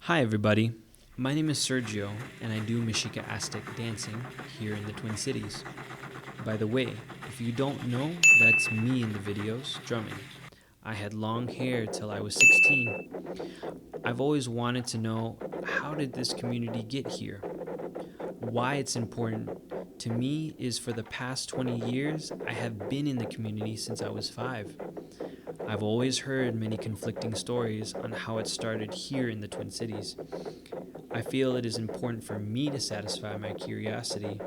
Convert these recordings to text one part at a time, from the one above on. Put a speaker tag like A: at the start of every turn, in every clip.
A: Hi, everybody. My name is Sergio, and I do Mexica Aztec dancing here in the Twin Cities. By the way, if you don't know, that's me in the videos drumming. I had long hair till I was 16. I've always wanted to know, how did this community get here? Why it's important to me is for the past 20 years, I have been in the community since I was 5. I've always heard many conflicting stories on how it started here in the Twin Cities. I feel it is important for me to satisfy my curiosity.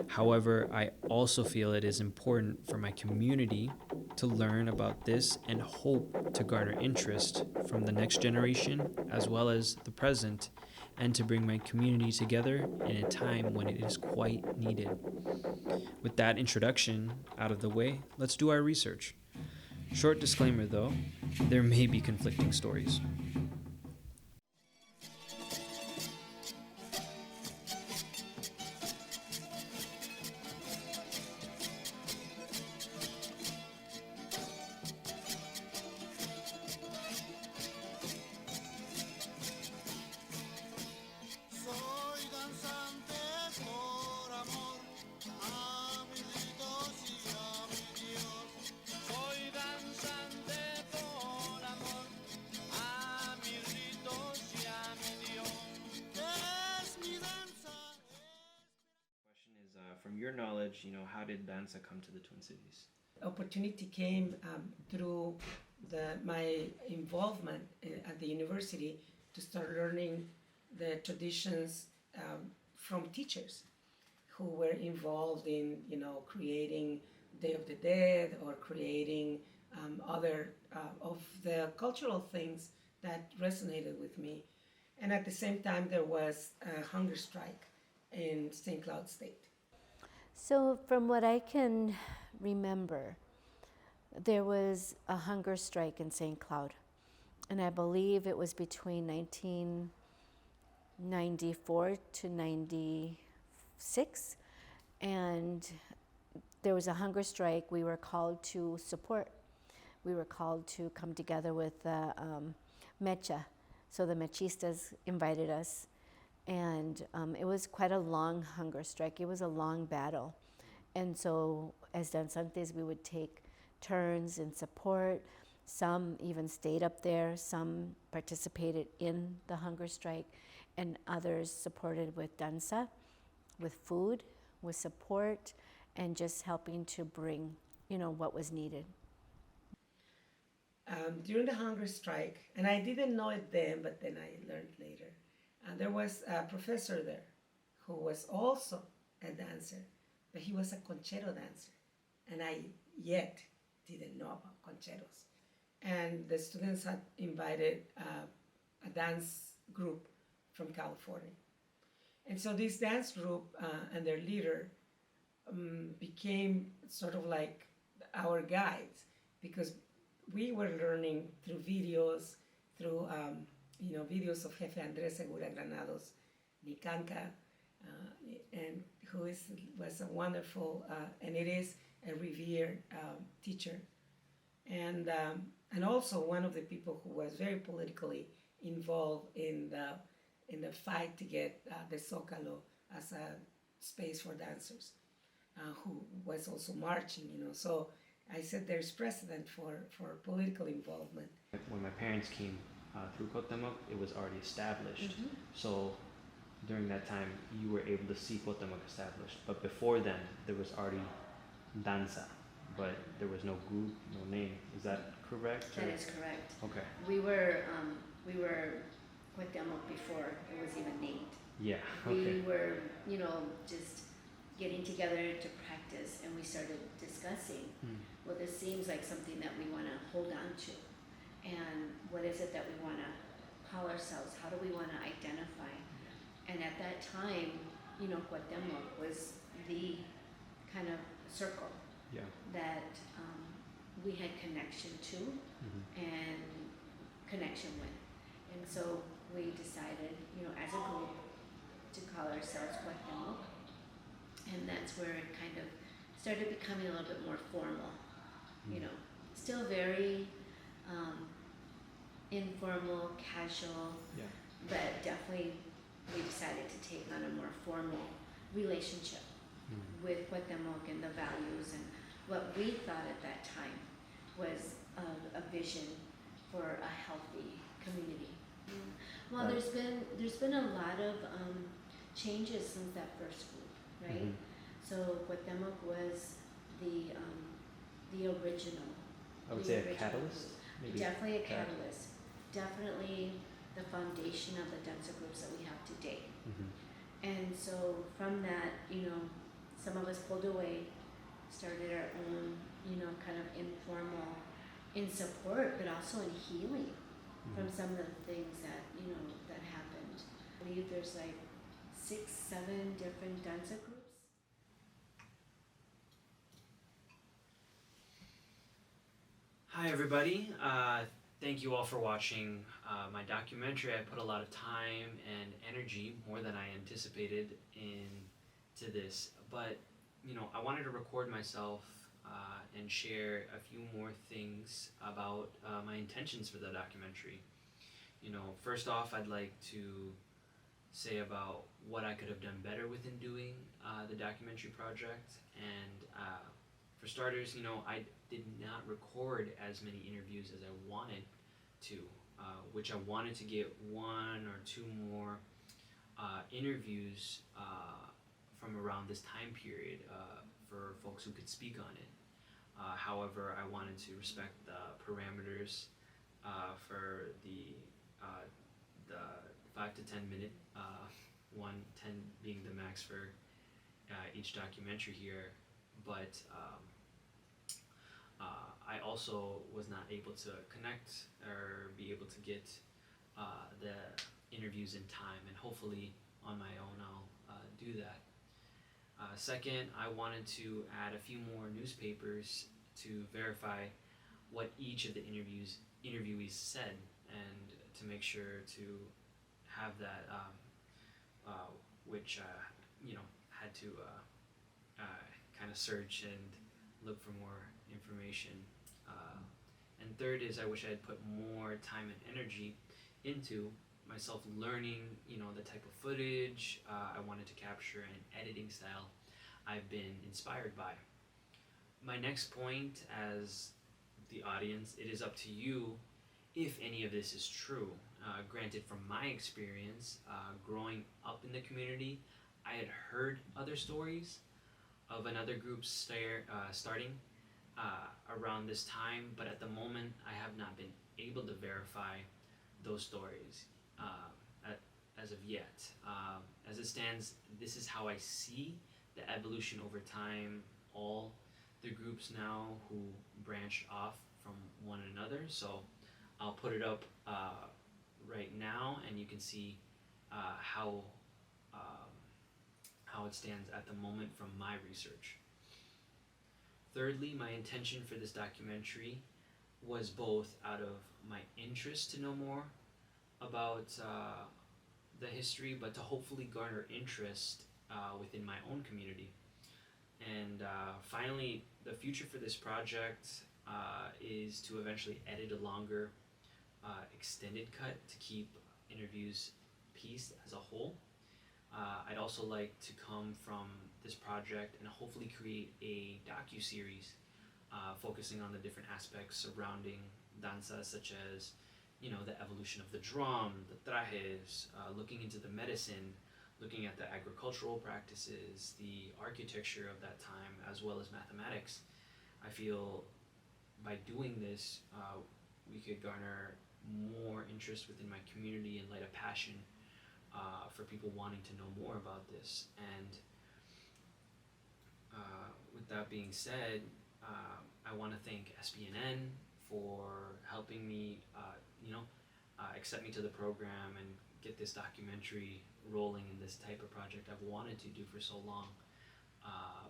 A: However, I also feel it is important for my community to learn about this and hope to garner interest from the next generation as well as the present, and to bring my community together in a time when it is quite needed. With that introduction out of the way, let's do our research. Short disclaimer though, there may be conflicting stories.
B: Soy danzante por amor a mis ritos y a mi Dios. Soy danzante por amor a mis ritos y a mi Dios. Es mi danza.
A: Question is, from your knowledge, how did Danza come to the Twin Cities?
C: Opportunity came through my involvement at the university to start learning the traditions from teachers who were involved in, creating Day of the Dead or creating other of the cultural things that resonated with me. And at the same time, there was a hunger strike in St. Cloud State.
D: So, from what I can remember, there was a hunger strike in St. Cloud, and I believe it was between 1994 to 96, and there was a hunger strike. We were called to support. We were called to come together with Mecha, so the Mechistas invited us. And it was quite a long hunger strike. It was a long battle. And so as danzantes, we would take turns in support. Some even stayed up there. Some participated in the hunger strike. And others supported with danza, with food, with support, and just helping to bring, what was needed.
C: During the hunger strike, and I didn't know it then, but then I learned later, there was a professor there who was also a dancer, but he was a conchero dancer, and I yet didn't know about concheros. And the students had invited a dance group from California. And so this dance group and their leader became sort of like our guides, because we were learning through videos, through videos of Jefe Andres Segura Granados, Nicanca, and who was a wonderful and it is a revered teacher, and also one of the people who was very politically involved in the fight to get the Zócalo as a space for dancers, who was also marching. So I said there's precedent for political involvement.
A: When my parents came through Cotemoc, it was already established. Mm-hmm. So during that time, you were able to see Cotemoc established. But before then, there was already Danza, but there was no group, no name. Is that correct?
D: That is correct.
A: Okay.
D: We were Cuauhtémoc before it was even named.
A: Yeah. Okay.
D: We were, just getting together to practice, and we started discussing. Well, this seems like something that we want to hold on to, and what is it that we want to call ourselves? How do we want to identify? And at that time, Cuauhtémoc was the kind of circle that we had connection to and connection with. And so we decided, as a group, to call ourselves Cuauhtémoc. And that's where it kind of started becoming a little bit more formal, still very informal, casual, but definitely we decided to take on a more formal relationship with Cuauhtemoc and the values and what we thought at that time was a vision for a healthy community. Well,
A: Right.
D: there's been a lot of changes since that first group, right? So Cuauhtemoc was the original.
A: I would
D: the
A: say a
D: original
A: catalyst,
D: group.
A: maybe.
D: Definitely a
A: Yeah.
D: catalyst. Definitely the foundation of the dancer groups that we have today. And so from that, some of us pulled away, started our own, kind of informal, in support, but also in healing from some of the things that, that happened. I believe there's like 6, 7 different dancer groups.
A: Hi everybody. Thank you all for watching my documentary. I put a lot of time and energy, more than I anticipated, into this. But I wanted to record myself and share a few more things about my intentions for the documentary. First off, I'd like to say about what I could have done better within doing the documentary project. And for starters, I did not record as many interviews as I wanted to, which I wanted to get 1 or 2 more interviews from around this time period for folks who could speak on it. However, I wanted to respect the parameters for the 5 to 10 minute one, 10 being the max for each documentary here. But I also was not able to connect or be able to get the interviews in time, and hopefully on my own I'll do that. Second, I wanted to add a few more newspapers to verify what each of the interviewees said, and to make sure to have that, which had to kind of search and look for more information. And third is I wish I had put more time and energy into myself learning, the type of footage I wanted to capture and editing style I've been inspired by. My next point, as the audience, it is up to you if any of this is true. Granted, from my experience, growing up in the community, I had heard other stories of another group starting around this time, but at the moment, I have not been able to verify those stories as of yet. As it stands, this is how I see the evolution over time, all the groups now who branched off from one another. So I'll put it up right now, and you can see how it stands at the moment from my research. Thirdly, my intention for this documentary was both out of my interest to know more about the history, but to hopefully garner interest within my own community. And finally, the future for this project is to eventually edit a longer extended cut to keep interviews pieced as a whole. I'd also like to come from this project and hopefully create a docu-series focusing on the different aspects surrounding danza, such as the evolution of the drum, the trajes, looking into the medicine, looking at the agricultural practices, the architecture of that time, as well as mathematics. I feel by doing this, we could garner more interest within my community and light a passion for people wanting to know more about this. And with that being said, I want to thank SBNN for helping me, accept me to the program and get this documentary rolling in this type of project I've wanted to do for so long,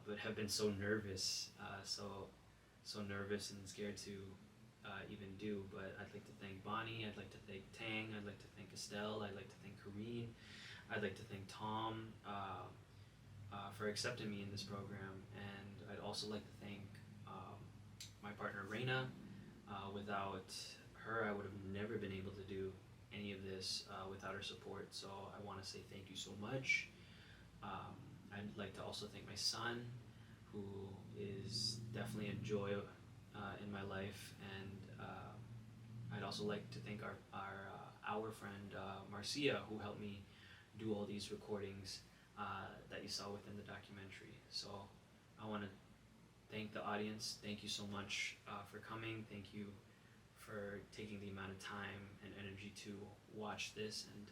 A: but have been so nervous, so nervous and scared to even do. But I'd like to thank Bonnie, I'd like to thank Tang, I'd like to thank Estelle, I'd like to thank Kareen, I'd like to thank Tom for accepting me in this program, and I'd also like to thank my partner Reina. Without her, I would have never been able to do any of this without her support. So I want to say thank you so much. I'd like to also thank my son, who is definitely a joy in my life, and I'd also like to thank our friend Marcia, who helped me do all these recordings that you saw within the documentary. So I want to thank the audience. Thank you so much for coming. Thank you for taking the amount of time and energy to watch this, and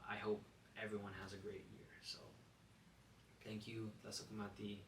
A: I hope everyone has a great year. So thank you. Tasakumati.